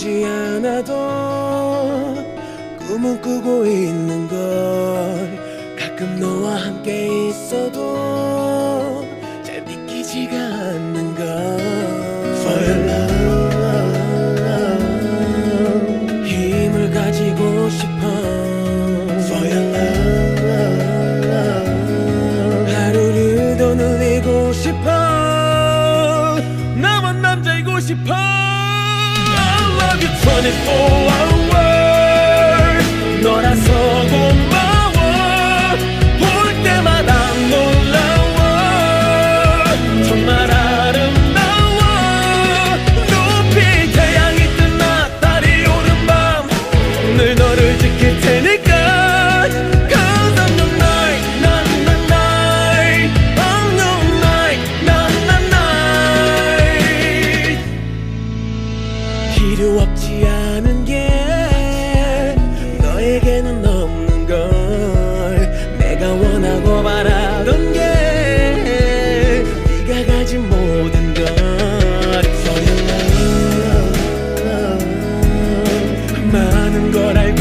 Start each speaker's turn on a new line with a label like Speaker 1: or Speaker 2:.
Speaker 1: 보지 않아도 꿈은 꾸고 있는 걸 가끔 너와 함께 있어도 잘 믿기지가 않는 걸 For your love 힘을 가지고 싶어 For your love 하루를 더 늘리고 싶어 나만 남자이고 싶어 I love you 24 hours 너라서 고마워 볼 때마다 놀라워 정말 아름다워 높이 태양이 뜬 낮 달이 오는 밤 늘 너를 지킬 테니까 Cause I'm your night 난 night I'm your night 난 night 필요 없지 않은 게 너에게는 없는 걸 내가 원하고 바라던 게 네가 가진 모든 것 For your love 많은 걸 알고